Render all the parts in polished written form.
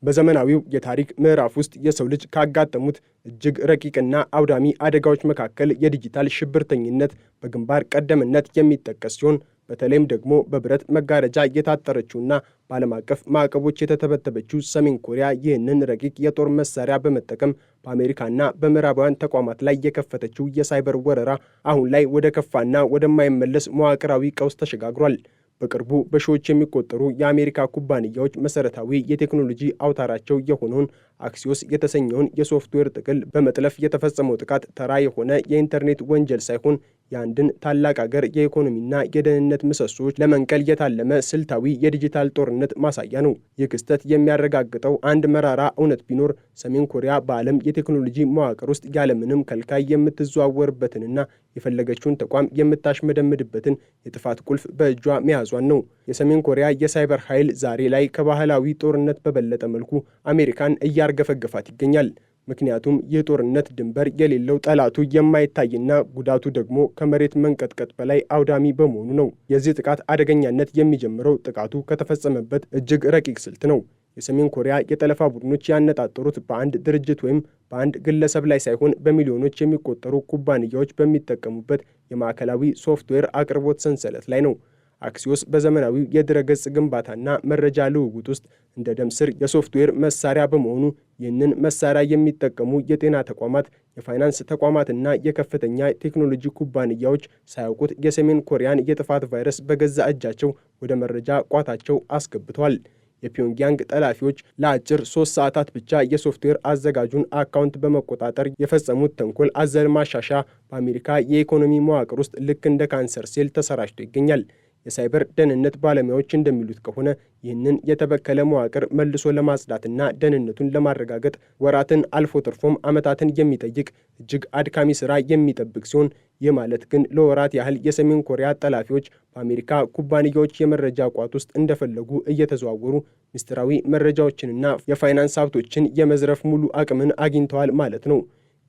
በዘመናዊው የታሪክ ምዕራፍ ውስጥ የሰው ልጅ ካጋጠሙት እጅግ ረቂቅና አውዳሚ አደጋዎች መካከል የዲጂታል ሽብርተኝነት በግንባር ቀደምትነት የሚጠቀስ ሲሆን በተለይም ደግሞ በብረት መጋረጃ የታጠረችውና በዓለም አቀፍ ማዕቀቦች የተተበተበችው ሰሜን ኮሪያ ይህንን ረቂቅ የጦር መሳሪያ በመጠቀም በአሜሪካና በምዕራባውያን ተቋማት ላይ የከፈተችው የሳይበር ወረራ አሁን ላይ ወደ ከፋና ወደማይመለስ መዋቅራዊ ቀውስ ተሸጋግሯል። በቅርቡ በሺዎች የሚቆጠሩ የአሜሪካ ኩባንያዎች መሰረታዊ የቴክኖሎጂ አውታራቸው የሆነውን አክሲዮስ የተሰኘውን የሶፍትዌር ጥቅል በመጥለፍ የተፈጸመው ጥቃት ተራ የሆነ የኢንተርኔት ወንጀል ሳይሆን የአንድን ታላቅ አገር የኢኮኖሚና የደህንነት ምሰሶች ለመንቀል የታለመ ስልታዊ የዲጂታል ጦርነት ማሳያ ነው። ይህ ክስተት የሚያረጋግጠው አንድ መራራ እውነት ቢኖር ሰሜን ኮሪያ በዓለም የቴክኖሎጂ መዋቅር ውስጥ ያለምንም ከልካይ የምትዘዋወርበትንና የፈለገችውን ተቋም የምታሽመደምድበትን የጥፋት ቁልፍ በእጇ መያዟን ነው። የሰሜን ኮሪያ የሳይበር ኃይል ዛሬ ላይ ከባህላዊ ጦርነት በበለጠ መልኩ አሜሪካን እያርገፈገፋት ይገኛል። ምክንያቱም ይህ ጦርነት ድንበር የሌለው ጠላቱ የማይታይና ጉዳቱ ደግሞ ከመሬት መንቀጥቀጥ በላይ አውዳሚ በመሆኑ ነው። የዚህ ጥቃት አደገኛነት የሚጀምረው ጥቃቱ ከተፈጸመበት እጅግ ረቂቅ ስልት ነው። የሰሜን ኮሪያ የጠለፋ ቡድኖች ያነጣጠሩት በአንድ ድርጅት ወይም በአንድ ግለሰብ ላይ ሳይሆን በሚሊዮኖች የሚቆጠሩ ኩባንያዎች በሚጠቀሙበት የማዕከላዊ ሶፍትዌር አቅርቦት ሰንሰለት ላይ ነው። አክሲዮስ በዘመናዊው የድረገጽ ግንባታና መረጃ ልውውጥ ውስጥ እንደ ደም ስር የሶፍትዌር መሳሪያ በመሆኑ ይህንን መሳሪያ የሚጠቀሙ የጤና ተቋማት፣ የፋይናንስ ተቋማትና የከፍተኛ ቴክኖሎጂ ኩባንያዎች ሳያውቁት የሰሜን ኮሪያን የጥፋት ቫይረስ በገዛ እጃቸው ወደ መረጃ ቋታቸው አስገብተዋል። የፒዮንግያንግ ጠላፊዎች ለአጭር 3 ሰዓታት ብቻ የሶፍትዌር አዘጋጁን አካውንት በመቆጣጠር የፈጸሙት ተንኮል አዘል ማሻሻያ በአሜሪካ የኢኮኖሚ መዋቅር ውስጥ ልክ እንደ ካንሰር ሴል ተሰራጭቶ ይገኛል። የሳይበር ደህንነት ባለሙያዎች እንደሚሉት ከሆነ ይህንን የተበከለ መዋቅር መልሶ ለማጽዳትና ደህንነቱን ለማረጋገጥ ወራትን አልፎ ተርፎም ዓመታትን የሚጠይቅ እጅግ አድካሚ ሥራ የሚጠብቅ ሲሆን ይህ ማለት ግን ለወራት ያህል የሰሜን ኮሪያ ጠላፊዎች በአሜሪካ ኩባንያዎች የመረጃ ቋት ውስጥ እንደፈለጉ እየተዘዋወሩ ምስጢራዊ መረጃዎችንና የፋይናንስ ሀብቶችን የመዝረፍ ሙሉ አቅምን አግኝተዋል ማለት ነው።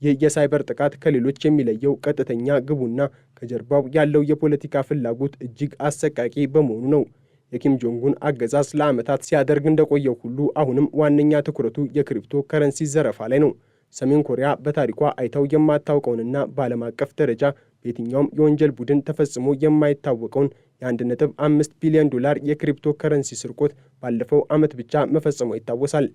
ይህ የሳይበር ጥቃት ከሌሎች የሚለየው ቀጥተኛ ግቡና ከጀርባው ያለው የፖለቲካ ፍላጎት እጅግ አሰቃቂ በመሆኑ ነው። የኪም ጆንጉን አገዛዝ ለዓመታት ሲያደርግ እንደቆየው ሁሉ አሁንም ዋነኛ ትኩረቱ የክሪፕቶ ከረንሲ ዘረፋ ላይ ነው። ሰሜን ኮሪያ በታሪኳ አይታው የማታውቀውንና በዓለም አቀፍ ደረጃ በየትኛውም የወንጀል ቡድን ተፈጽሞ የማይታወቀውን የ1.5 ቢሊዮን ዶላር የክሪፕቶ ከረንሲ ስርቆት ባለፈው ዓመት ብቻ መፈጸሙ ይታወሳል።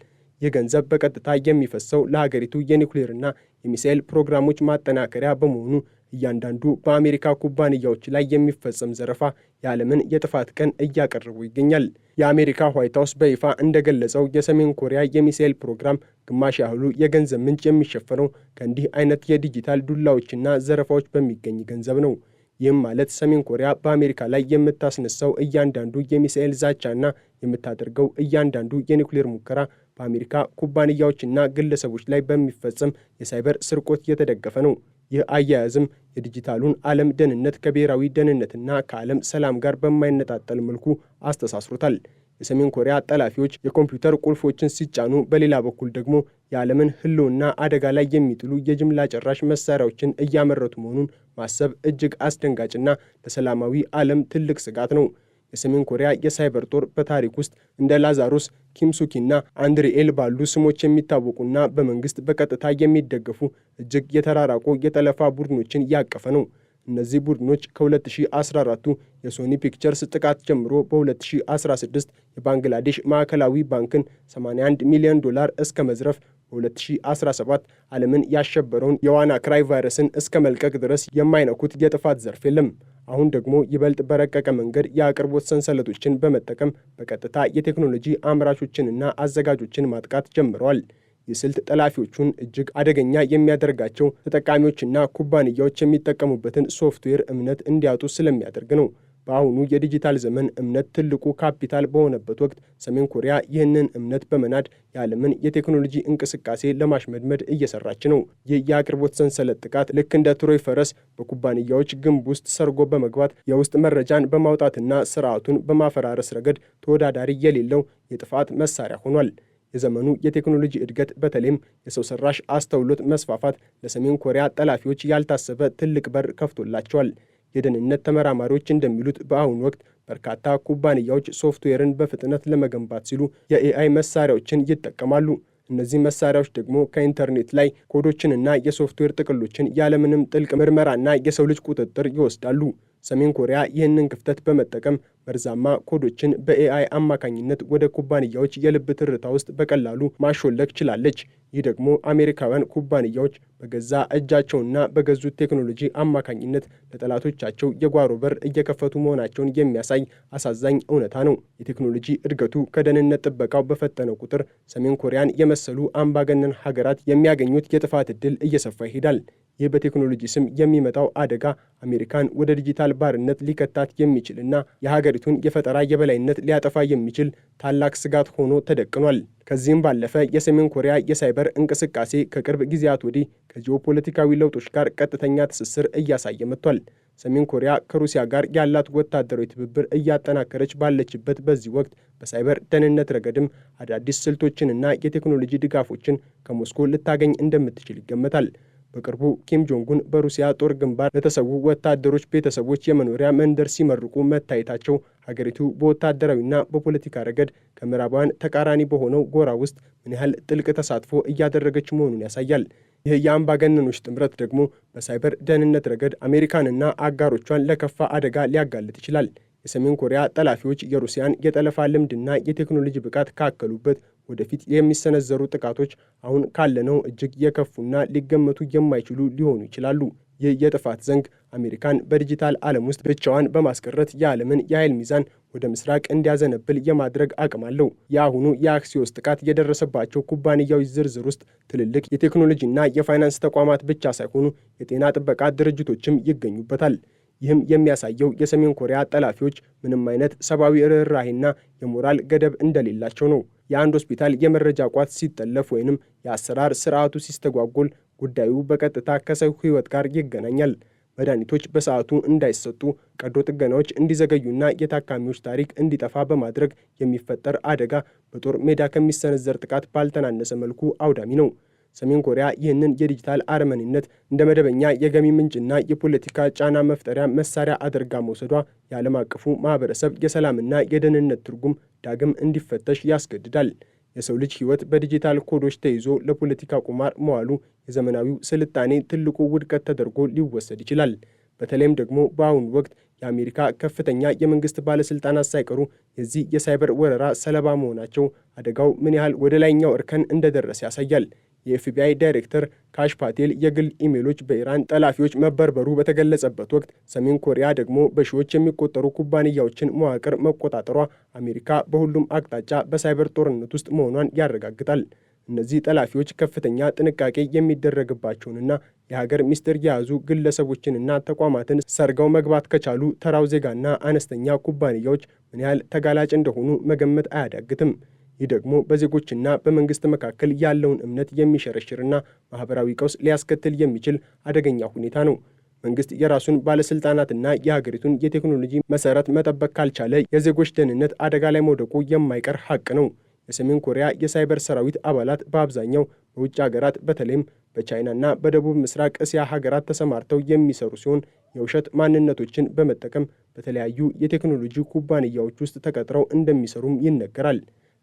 ይህ ገንዘብ በቀጥታ የሚፈሰው ለሀገሪቱ የኒውክሌርና የሚሳኤል ፕሮግራሞች ማጠናከሪያ በመሆኑ እያንዳንዱ በአሜሪካ ኩባንያዎች ላይ የሚፈጸም ዘረፋ የዓለምን የጥፋት ቀን እያቀረቡ ይገኛል። የአሜሪካ ዋይት ሃውስ በይፋ እንደገለጸው የሰሜን ኮሪያ የሚሳኤል ፕሮግራም ግማሽ ያህሉ የገንዘብ ምንጭ የሚሸፈነው ከእንዲህ አይነት የዲጂታል ዱላዎችና ዘረፋዎች በሚገኝ ገንዘብ ነው። ይህም ማለት ሰሜን ኮሪያ በአሜሪካ ላይ የምታስነሳው እያንዳንዱ የሚሳኤል ዛቻና የምታደርገው እያንዳንዱ የኒውክሌር ሙከራ በአሜሪካ ኩባንያዎችና ግለሰቦች ላይ በሚፈጸም የሳይበር ስርቆት የተደገፈ ነው። ይህ አያያዝም የዲጂታሉን ዓለም ደህንነት ከብሔራዊ ደህንነትና ከዓለም ሰላም ጋር በማይነጣጠል መልኩ አስተሳስሮታል። የሰሜን ኮሪያ ጠላፊዎች የኮምፒውተር ቁልፎችን ሲጫኑ፣ በሌላ በኩል ደግሞ የዓለምን ሕልውና አደጋ ላይ የሚጥሉ የጅምላ ጨራሽ መሳሪያዎችን እያመረቱ መሆኑን ማሰብ እጅግ አስደንጋጭና ለሰላማዊ ዓለም ትልቅ ስጋት ነው። የሰሜን ኮሪያ የሳይበር ጦር በታሪክ ውስጥ እንደ ላዛሩስ፣ ኪምሱኪና አንድሪኤል ባሉ ስሞች የሚታወቁና በመንግስት በቀጥታ የሚደገፉ እጅግ የተራራቁ የጠለፋ ቡድኖችን ያቀፈ ነው። እነዚህ ቡድኖች ከ2014ቱ የሶኒ ፒክቸርስ ጥቃት ጀምሮ በ2016 የባንግላዴሽ ማዕከላዊ ባንክን 81 ሚሊዮን ዶላር እስከ መዝረፍ፣ በ2017 ዓለምን ያሸበረውን የዋና ክራይ ቫይረስን እስከ መልቀቅ ድረስ የማይነኩት የጥፋት ዘርፍ የለም። አሁን ደግሞ ይበልጥ በረቀቀ መንገድ የአቅርቦት ሰንሰለቶችን በመጠቀም በቀጥታ የቴክኖሎጂ አምራቾችንና አዘጋጆችን ማጥቃት ጀምረዋል። የስልት ጠላፊዎቹን እጅግ አደገኛ የሚያደርጋቸው ተጠቃሚዎችና ኩባንያዎች የሚጠቀሙበትን ሶፍትዌር እምነት እንዲያጡ ስለሚያደርግ ነው። በአሁኑ የዲጂታል ዘመን እምነት ትልቁ ካፒታል በሆነበት ወቅት ሰሜን ኮሪያ ይህንን እምነት በመናድ የዓለምን የቴክኖሎጂ እንቅስቃሴ ለማሽመድመድ እየሰራች ነው። ይህ የአቅርቦት ሰንሰለት ጥቃት ልክ እንደ ትሮይ ፈረስ በኩባንያዎች ግንብ ውስጥ ሰርጎ በመግባት የውስጥ መረጃን በማውጣትና ስርዓቱን በማፈራረስ ረገድ ተወዳዳሪ የሌለው የጥፋት መሳሪያ ሆኗል። የዘመኑ የቴክኖሎጂ እድገት በተለይም የሰው ሰራሽ አስተውሎት መስፋፋት ለሰሜን ኮሪያ ጠላፊዎች ያልታሰበ ትልቅ በር ከፍቶላቸዋል። የደህንነት ተመራማሪዎች እንደሚሉት በአሁኑ ወቅት በርካታ ኩባንያዎች ሶፍትዌርን በፍጥነት ለመገንባት ሲሉ የኤአይ መሳሪያዎችን ይጠቀማሉ። እነዚህ መሳሪያዎች ደግሞ ከኢንተርኔት ላይ ኮዶችንና የሶፍትዌር ጥቅሎችን ያለምንም ጥልቅ ምርመራና የሰው ልጅ ቁጥጥር ይወስዳሉ። ሰሜን ኮሪያ ይህንን ክፍተት በመጠቀም መርዛማ ኮዶችን በኤአይ አማካኝነት ወደ ኩባንያዎች የልብ ትርታ ውስጥ በቀላሉ ማሾለክ ችላለች። ይህ ደግሞ አሜሪካውያን ኩባንያዎች በገዛ እጃቸውና በገዙት ቴክኖሎጂ አማካኝነት ለጠላቶቻቸው የጓሮ በር እየከፈቱ መሆናቸውን የሚያሳይ አሳዛኝ እውነታ ነው። የቴክኖሎጂ እድገቱ ከደህንነት ጥበቃው በፈጠነው ቁጥር ሰሜን ኮሪያን የመሰሉ አምባገነን ሀገራት የሚያገኙት የጥፋት ዕድል እየሰፋ ይሄዳል። ይህ በቴክኖሎጂ ስም የሚመጣው አደጋ አሜሪካን ወደ ዲጂታል ባርነት ሊከታት የሚችልና የሀገሪቱን የፈጠራ የበላይነት ሊያጠፋ የሚችል ታላቅ ስጋት ሆኖ ተደቅኗል። ከዚህም ባለፈ የሰሜን ኮሪያ የሳይበር እንቅስቃሴ ከቅርብ ጊዜያት ወዲህ ከጂኦፖለቲካዊ ለውጦች ጋር ቀጥተኛ ትስስር እያሳየ መጥቷል። ሰሜን ኮሪያ ከሩሲያ ጋር ያላት ወታደራዊ ትብብር እያጠናከረች ባለችበት በዚህ ወቅት በሳይበር ደህንነት ረገድም አዳዲስ ስልቶችንና የቴክኖሎጂ ድጋፎችን ከሞስኮ ልታገኝ እንደምትችል ይገመታል። በቅርቡ ኪም ጆንጉን በሩሲያ ጦር ግንባር ለተሰዉ ወታደሮች ቤተሰቦች የመኖሪያ መንደር ሲመርቁ መታየታቸው ሀገሪቱ በወታደራዊና በፖለቲካ ረገድ ከምዕራባውያን ተቃራኒ በሆነው ጎራ ውስጥ ምን ያህል ጥልቅ ተሳትፎ እያደረገች መሆኑን ያሳያል። ይህ የአምባገነኖች ጥምረት ደግሞ በሳይበር ደህንነት ረገድ አሜሪካንና አጋሮቿን ለከፋ አደጋ ሊያጋልጥ ይችላል። የሰሜን ኮሪያ ጠላፊዎች የሩሲያን የጠለፋ ልምድና የቴክኖሎጂ ብቃት ካከሉበት ወደፊት የሚሰነዘሩ ጥቃቶች አሁን ካለነው እጅግ የከፉና ሊገመቱ የማይችሉ ሊሆኑ ይችላሉ። ይህ የጥፋት ዘንግ አሜሪካን በዲጂታል ዓለም ውስጥ ብቻዋን በማስቀረት የዓለምን የኃይል ሚዛን ወደ ምስራቅ እንዲያዘነብል የማድረግ አቅም አለው። የአሁኑ የአክሲዮስ ጥቃት የደረሰባቸው ኩባንያዎች ዝርዝር ውስጥ ትልልቅ የቴክኖሎጂና የፋይናንስ ተቋማት ብቻ ሳይሆኑ የጤና ጥበቃ ድርጅቶችም ይገኙበታል። ይህም የሚያሳየው የሰሜን ኮሪያ ጠላፊዎች ምንም አይነት ሰብአዊ ርኅራኄና የሞራል ገደብ እንደሌላቸው ነው። የአንድ ሆስፒታል የመረጃ ቋት ሲጠለፍ ወይንም የአሰራር ስርዓቱ ሲስተጓጎል ጉዳዩ በቀጥታ ከሰው ሕይወት ጋር ይገናኛል። መድኃኒቶች በሰዓቱ እንዳይሰጡ፣ ቀዶ ጥገናዎች እንዲዘገዩና የታካሚዎች ታሪክ እንዲጠፋ በማድረግ የሚፈጠር አደጋ በጦር ሜዳ ከሚሰነዘር ጥቃት ባልተናነሰ መልኩ አውዳሚ ነው። ሰሜን ኮሪያ ይህንን የዲጂታል አረመኔነት እንደ መደበኛ የገቢ ምንጭና የፖለቲካ ጫና መፍጠሪያ መሳሪያ አድርጋ መውሰዷ የዓለም አቀፉ ማህበረሰብ የሰላምና የደህንነት ትርጉም ዳግም እንዲፈተሽ ያስገድዳል። የሰው ልጅ ሕይወት በዲጂታል ኮዶች ተይዞ ለፖለቲካ ቁማር መዋሉ የዘመናዊው ስልጣኔ ትልቁ ውድቀት ተደርጎ ሊወሰድ ይችላል። በተለይም ደግሞ በአሁኑ ወቅት የአሜሪካ ከፍተኛ የመንግስት ባለስልጣናት ሳይቀሩ የዚህ የሳይበር ወረራ ሰለባ መሆናቸው አደጋው ምን ያህል ወደ ላይኛው እርከን እንደደረሰ ያሳያል። የኤፍቢአይ ዳይሬክተር ካሽ ፓቴል የግል ኢሜሎች በኢራን ጠላፊዎች መበርበሩ በተገለጸበት ወቅት ሰሜን ኮሪያ ደግሞ በሺዎች የሚቆጠሩ ኩባንያዎችን መዋቅር መቆጣጠሯ አሜሪካ በሁሉም አቅጣጫ በሳይበር ጦርነት ውስጥ መሆኗን ያረጋግጣል። እነዚህ ጠላፊዎች ከፍተኛ ጥንቃቄ የሚደረግባቸውንና የሀገር ምስጢር የያዙ ግለሰቦችንና ተቋማትን ሰርገው መግባት ከቻሉ ተራው ዜጋና አነስተኛ ኩባንያዎች ምን ያህል ተጋላጭ እንደሆኑ መገመት አያዳግትም። ይህ ደግሞ በዜጎችና በመንግስት መካከል ያለውን እምነት የሚሸረሽርና ማህበራዊ ቀውስ ሊያስከትል የሚችል አደገኛ ሁኔታ ነው። መንግስት የራሱን ባለስልጣናትና የሀገሪቱን የቴክኖሎጂ መሰረት መጠበቅ ካልቻለ የዜጎች ደህንነት አደጋ ላይ መውደቁ የማይቀር ሀቅ ነው። የሰሜን ኮሪያ የሳይበር ሰራዊት አባላት በአብዛኛው በውጭ ሀገራት በተለይም በቻይናና በደቡብ ምስራቅ እስያ ሀገራት ተሰማርተው የሚሰሩ ሲሆን የውሸት ማንነቶችን በመጠቀም በተለያዩ የቴክኖሎጂ ኩባንያዎች ውስጥ ተቀጥረው እንደሚሰሩም ይነገራል።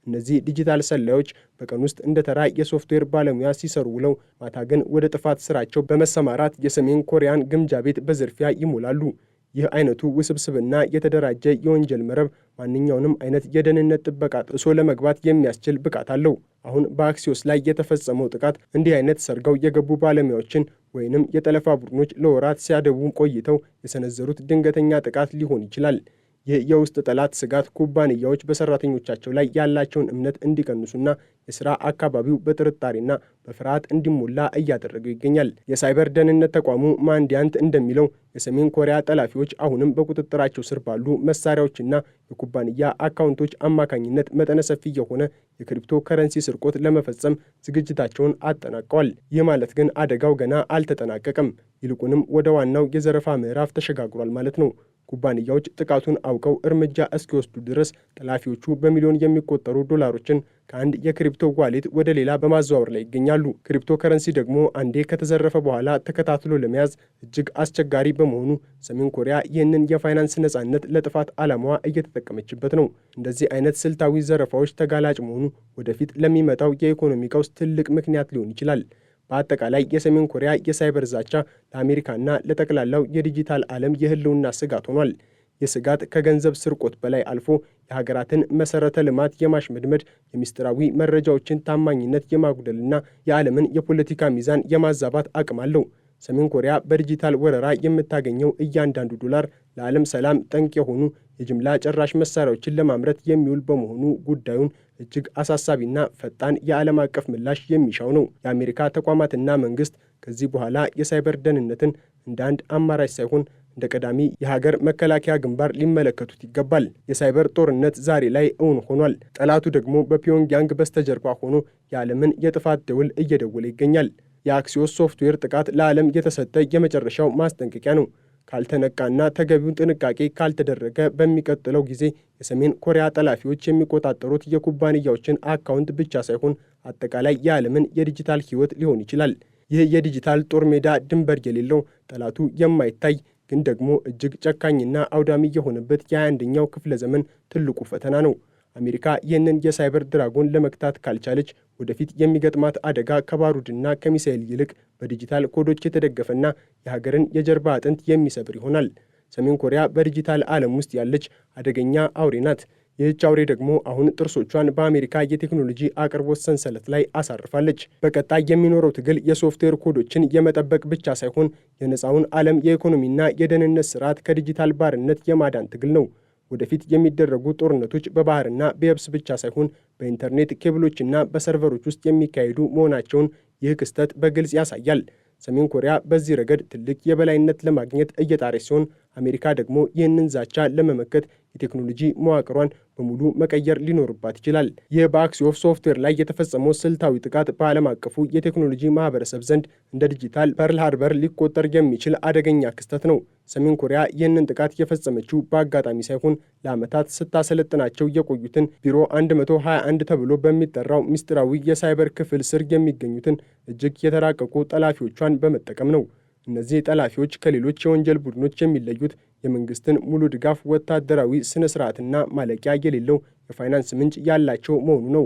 እነዚህ ዲጂታል ሰላዮች በቀን ውስጥ እንደ ተራ የሶፍትዌር ባለሙያ ሲሰሩ ውለው ማታ ግን ወደ ጥፋት ስራቸው በመሰማራት የሰሜን ኮሪያን ግምጃ ቤት በዝርፊያ ይሞላሉ። ይህ አይነቱ ውስብስብና የተደራጀ የወንጀል መረብ ማንኛውንም አይነት የደህንነት ጥበቃ ጥሶ ለመግባት የሚያስችል ብቃት አለው። አሁን በአክሲዮስ ላይ የተፈጸመው ጥቃት እንዲህ አይነት ሰርገው የገቡ ባለሙያዎችን ወይንም የጠለፋ ቡድኖች ለወራት ሲያደቡ ቆይተው የሰነዘሩት ድንገተኛ ጥቃት ሊሆን ይችላል። ይህ የውስጥ ጠላት ስጋት ኩባንያዎች በሰራተኞቻቸው ላይ ያላቸውን እምነት እንዲቀንሱና የሥራ አካባቢው በጥርጣሬና በፍርሃት እንዲሞላ እያደረገው ይገኛል። የሳይበር ደህንነት ተቋሙ ማንዲያንት እንደሚለው የሰሜን ኮሪያ ጠላፊዎች አሁንም በቁጥጥራቸው ስር ባሉ መሳሪያዎችና የኩባንያ አካውንቶች አማካኝነት መጠነ ሰፊ የሆነ የክሪፕቶ ከረንሲ ስርቆት ለመፈጸም ዝግጅታቸውን አጠናቀዋል። ይህ ማለት ግን አደጋው ገና አልተጠናቀቀም፣ ይልቁንም ወደ ዋናው የዘረፋ ምዕራፍ ተሸጋግሯል ማለት ነው። ኩባንያዎች ጥቃቱን አውቀው እርምጃ እስኪወስዱ ድረስ ጠላፊዎቹ በሚሊዮን የሚቆጠሩ ዶላሮችን ከአንድ የክሪፕቶ ዋሌት ወደ ሌላ በማዘዋወር ላይ ይገኛሉ። ክሪፕቶ ከረንሲ ደግሞ አንዴ ከተዘረፈ በኋላ ተከታትሎ ለመያዝ እጅግ አስቸጋሪ በመሆኑ ሰሜን ኮሪያ ይህንን የፋይናንስ ነጻነት ለጥፋት ዓላማዋ እየተጠቀመችበት ነው። እንደዚህ አይነት ስልታዊ ዘረፋዎች ተጋላጭ መሆኑ ወደፊት ለሚመጣው የኢኮኖሚ ቀውስ ትልቅ ምክንያት ሊሆን ይችላል። በአጠቃላይ የሰሜን ኮሪያ የሳይበር ዛቻ ለአሜሪካና ለጠቅላላው የዲጂታል ዓለም የህልውና ስጋት ሆኗል። ይህ ስጋት ከገንዘብ ስርቆት በላይ አልፎ የሀገራትን መሰረተ ልማት የማሽመድመድ፣ የሚስጥራዊ መረጃዎችን ታማኝነት የማጉደልና የዓለምን የፖለቲካ ሚዛን የማዛባት አቅም አለው። ሰሜን ኮሪያ በዲጂታል ወረራ የምታገኘው እያንዳንዱ ዶላር ለዓለም ሰላም ጠንቅ የሆኑ የጅምላ ጨራሽ መሳሪያዎችን ለማምረት የሚውል በመሆኑ ጉዳዩን እጅግ አሳሳቢና ፈጣን የዓለም አቀፍ ምላሽ የሚሻው ነው። የአሜሪካ ተቋማትና መንግስት ከዚህ በኋላ የሳይበር ደህንነትን እንደ አንድ አማራጭ ሳይሆን እንደ ቀዳሚ የሀገር መከላከያ ግንባር ሊመለከቱት ይገባል። የሳይበር ጦርነት ዛሬ ላይ እውን ሆኗል። ጠላቱ ደግሞ በፒዮንግያንግ በስተጀርባ ሆኖ የዓለምን የጥፋት ደውል እየደወለ ይገኛል። የአክሲዮስ ሶፍትዌር ጥቃት ለዓለም የተሰጠ የመጨረሻው ማስጠንቀቂያ ነው። ካልተነቃና ተገቢውን ጥንቃቄ ካልተደረገ በሚቀጥለው ጊዜ የሰሜን ኮሪያ ጠላፊዎች የሚቆጣጠሩት የኩባንያዎችን አካውንት ብቻ ሳይሆን አጠቃላይ የዓለምን የዲጂታል ሕይወት ሊሆን ይችላል። ይህ የዲጂታል ጦር ሜዳ ድንበር የሌለው ጠላቱ የማይታይ ግን ደግሞ እጅግ ጨካኝና አውዳሚ የሆነበት የ21ኛው ክፍለ ዘመን ትልቁ ፈተና ነው። አሜሪካ ይህንን የሳይበር ድራጎን ለመግታት ካልቻለች ወደፊት የሚገጥማት አደጋ ከባሩድና ከሚሳኤል ይልቅ በዲጂታል ኮዶች የተደገፈና የሀገርን የጀርባ አጥንት የሚሰብር ይሆናል። ሰሜን ኮሪያ በዲጂታል ዓለም ውስጥ ያለች አደገኛ አውሬ ናት። ይህች አውሬ ደግሞ አሁን ጥርሶቿን በአሜሪካ የቴክኖሎጂ አቅርቦት ሰንሰለት ላይ አሳርፋለች። በቀጣይ የሚኖረው ትግል የሶፍትዌር ኮዶችን የመጠበቅ ብቻ ሳይሆን የነፃውን ዓለም የኢኮኖሚና የደህንነት ስርዓት ከዲጂታል ባርነት የማዳን ትግል ነው። ወደፊት የሚደረጉ ጦርነቶች በባህርና በየብስ ብቻ ሳይሆን በኢንተርኔት ኬብሎችና በሰርቨሮች ውስጥ የሚካሄዱ መሆናቸውን ይህ ክስተት በግልጽ ያሳያል። ሰሜን ኮሪያ በዚህ ረገድ ትልቅ የበላይነት ለማግኘት እየጣረች ሲሆን፣ አሜሪካ ደግሞ ይህንን ዛቻ ለመመከት የቴክኖሎጂ መዋቅሯን በሙሉ መቀየር ሊኖርባት ይችላል። ይህ በአክሲዮስ ሶፍትዌር ላይ የተፈጸመው ስልታዊ ጥቃት በዓለም አቀፉ የቴክኖሎጂ ማህበረሰብ ዘንድ እንደ ዲጂታል ፐርል ሃርበር ሊቆጠር የሚችል አደገኛ ክስተት ነው። ሰሜን ኮሪያ ይህንን ጥቃት የፈጸመችው በአጋጣሚ ሳይሆን ለዓመታት ስታሰለጥናቸው የቆዩትን ቢሮ 121 ተብሎ በሚጠራው ምስጢራዊ የሳይበር ክፍል ስር የሚገኙትን እጅግ የተራቀቁ ጠላፊዎቿን በመጠቀም ነው። እነዚህ ጠላፊዎች ከሌሎች የወንጀል ቡድኖች የሚለዩት የመንግስትን ሙሉ ድጋፍ፣ ወታደራዊ ስነ ስርዓትና ማለቂያ የሌለው የፋይናንስ ምንጭ ያላቸው መሆኑ ነው።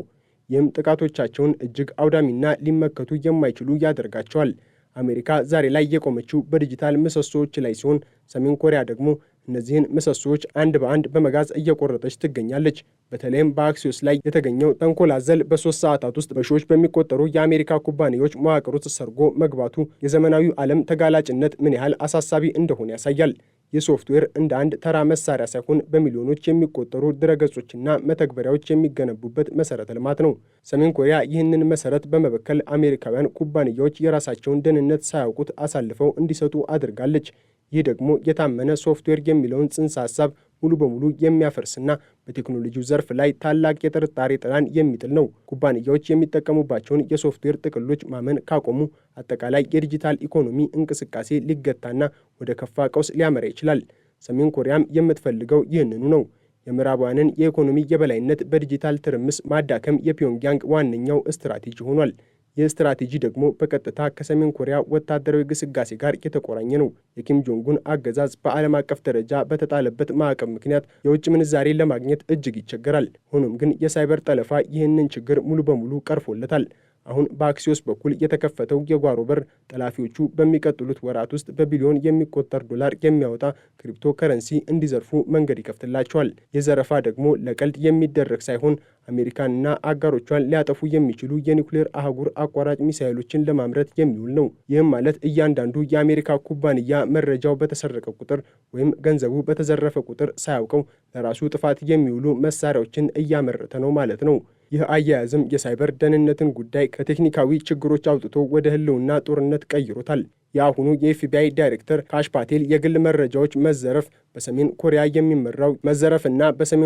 ይህም ጥቃቶቻቸውን እጅግ አውዳሚና ሊመከቱ የማይችሉ ያደርጋቸዋል። አሜሪካ ዛሬ ላይ የቆመችው በዲጂታል ምሰሶዎች ላይ ሲሆን፣ ሰሜን ኮሪያ ደግሞ እነዚህን ምሰሶዎች አንድ በአንድ በመጋዝ እየቆረጠች ትገኛለች። በተለይም በአክሲዮስ ላይ የተገኘው ተንኮል አዘል በ3 ሰዓታት ውስጥ በሺዎች በሚቆጠሩ የአሜሪካ ኩባንያዎች መዋቅር ውስጥ ሰርጎ መግባቱ የዘመናዊው ዓለም ተጋላጭነት ምን ያህል አሳሳቢ እንደሆነ ያሳያል። ይህ ሶፍትዌር እንደ አንድ ተራ መሳሪያ ሳይሆን በሚሊዮኖች የሚቆጠሩ ድረገጾችና መተግበሪያዎች የሚገነቡበት መሰረተ ልማት ነው። ሰሜን ኮሪያ ይህንን መሰረት በመበከል አሜሪካውያን ኩባንያዎች የራሳቸውን ደህንነት ሳያውቁት አሳልፈው እንዲሰጡ አድርጋለች። ይህ ደግሞ የታመነ ሶፍትዌር የሚለውን ጽንሰ ሐሳብ ሙሉ በሙሉ የሚያፈርስና በቴክኖሎጂው ዘርፍ ላይ ታላቅ የጥርጣሬ ጥላን የሚጥል ነው። ኩባንያዎች የሚጠቀሙባቸውን የሶፍትዌር ጥቅሎች ማመን ካቆሙ አጠቃላይ የዲጂታል ኢኮኖሚ እንቅስቃሴ ሊገታና ወደ ከፋ ቀውስ ሊያመራ ይችላል። ሰሜን ኮሪያም የምትፈልገው ይህንኑ ነው። የምዕራባውያንን የኢኮኖሚ የበላይነት በዲጂታል ትርምስ ማዳከም የፒዮንግያንግ ዋነኛው ስትራቴጂ ሆኗል። ይህ ስትራቴጂ ደግሞ በቀጥታ ከሰሜን ኮሪያ ወታደራዊ ግስጋሴ ጋር የተቆራኘ ነው። የኪም ጆንጉን አገዛዝ በዓለም አቀፍ ደረጃ በተጣለበት ማዕቀብ ምክንያት የውጭ ምንዛሬ ለማግኘት እጅግ ይቸገራል። ሆኖም ግን የሳይበር ጠለፋ ይህንን ችግር ሙሉ በሙሉ ቀርፎለታል። አሁን በአክሲዮስ በኩል የተከፈተው የጓሮ በር ጠላፊዎቹ በሚቀጥሉት ወራት ውስጥ በቢሊዮን የሚቆጠር ዶላር የሚያወጣ ክሪፕቶ ከረንሲ እንዲዘርፉ መንገድ ይከፍትላቸዋል። የዘረፋ ደግሞ ለቀልድ የሚደረግ ሳይሆን አሜሪካንና አጋሮቿን ሊያጠፉ የሚችሉ የኒውክሌር አህጉር አቋራጭ ሚሳይሎችን ለማምረት የሚውል ነው። ይህም ማለት እያንዳንዱ የአሜሪካ ኩባንያ መረጃው በተሰረቀ ቁጥር ወይም ገንዘቡ በተዘረፈ ቁጥር ሳያውቀው ለራሱ ጥፋት የሚውሉ መሳሪያዎችን እያመረተ ነው ማለት ነው። ይህ አያያዝም የሳይበር ደህንነትን ጉዳይ ከቴክኒካዊ ችግሮች አውጥቶ ወደ ህልውና ጦርነት ቀይሮታል። የአሁኑ የኤፍቢአይ ዳይሬክተር ካሽ ፓቴል የግል መረጃዎች መዘረፍ በሰሜን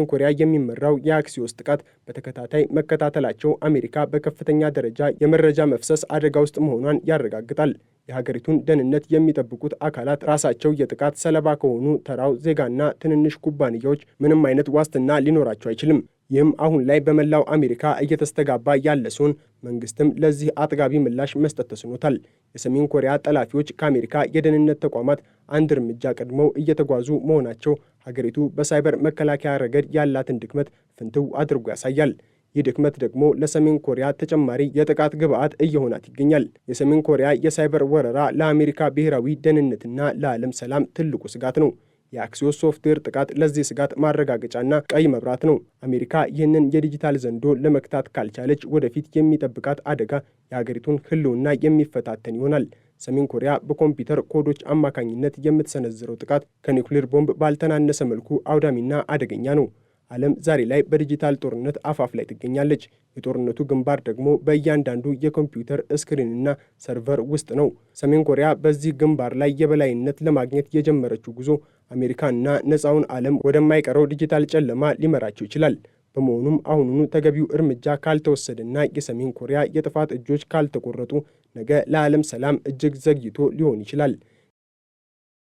ኮሪያ የሚመራው የአክሲዮስ ጥቃት በተከታታይ መከታተላቸው አሜሪካ በከፍተኛ ደረጃ የመረጃ መፍሰስ አደጋ ውስጥ መሆኗን ያረጋግጣል። የሀገሪቱን ደህንነት የሚጠብቁት አካላት ራሳቸው የጥቃት ሰለባ ከሆኑ ተራው ዜጋና ትንንሽ ኩባንያዎች ምንም አይነት ዋስትና ሊኖራቸው አይችልም። ይህም አሁን ላይ በመላው አሜሪካ እየተስተጋባ ያለ ሲሆን መንግስትም ለዚህ አጥጋቢ ምላሽ መስጠት ተስኖታል። የሰሜን ኮሪያ ጠላፊዎች ከአሜሪካ የደህንነት ተቋማት አንድ እርምጃ ቀድመው እየተጓዙ መሆናቸው ሀገሪቱ በሳይበር መከላከያ ረገድ ያላትን ድክመት ፍንትው አድርጎ ያሳያል። ይህ ድክመት ደግሞ ለሰሜን ኮሪያ ተጨማሪ የጥቃት ግብዓት እየሆናት ይገኛል። የሰሜን ኮሪያ የሳይበር ወረራ ለአሜሪካ ብሔራዊ ደህንነትና ለዓለም ሰላም ትልቁ ስጋት ነው። የአክሲዮስ ሶፍትዌር ጥቃት ለዚህ ስጋት ማረጋገጫና ቀይ መብራት ነው። አሜሪካ ይህንን የዲጂታል ዘንዶ ለመክታት ካልቻለች ወደፊት የሚጠብቃት አደጋ የሀገሪቱን ሕልውና የሚፈታተን ይሆናል። ሰሜን ኮሪያ በኮምፒውተር ኮዶች አማካኝነት የምትሰነዝረው ጥቃት ከኒውክሌር ቦምብ ባልተናነሰ መልኩ አውዳሚና አደገኛ ነው። ዓለም ዛሬ ላይ በዲጂታል ጦርነት አፋፍ ላይ ትገኛለች። የጦርነቱ ግንባር ደግሞ በእያንዳንዱ የኮምፒውተር ስክሪንና ሰርቨር ውስጥ ነው። ሰሜን ኮሪያ በዚህ ግንባር ላይ የበላይነት ለማግኘት የጀመረችው ጉዞ አሜሪካንና ነፃውን ዓለም ወደማይቀረው ዲጂታል ጨለማ ሊመራቸው ይችላል። በመሆኑም አሁኑኑ ተገቢው እርምጃ ካልተወሰደና የሰሜን ኮሪያ የጥፋት እጆች ካልተቆረጡ ነገ ለዓለም ሰላም እጅግ ዘግይቶ ሊሆን ይችላል።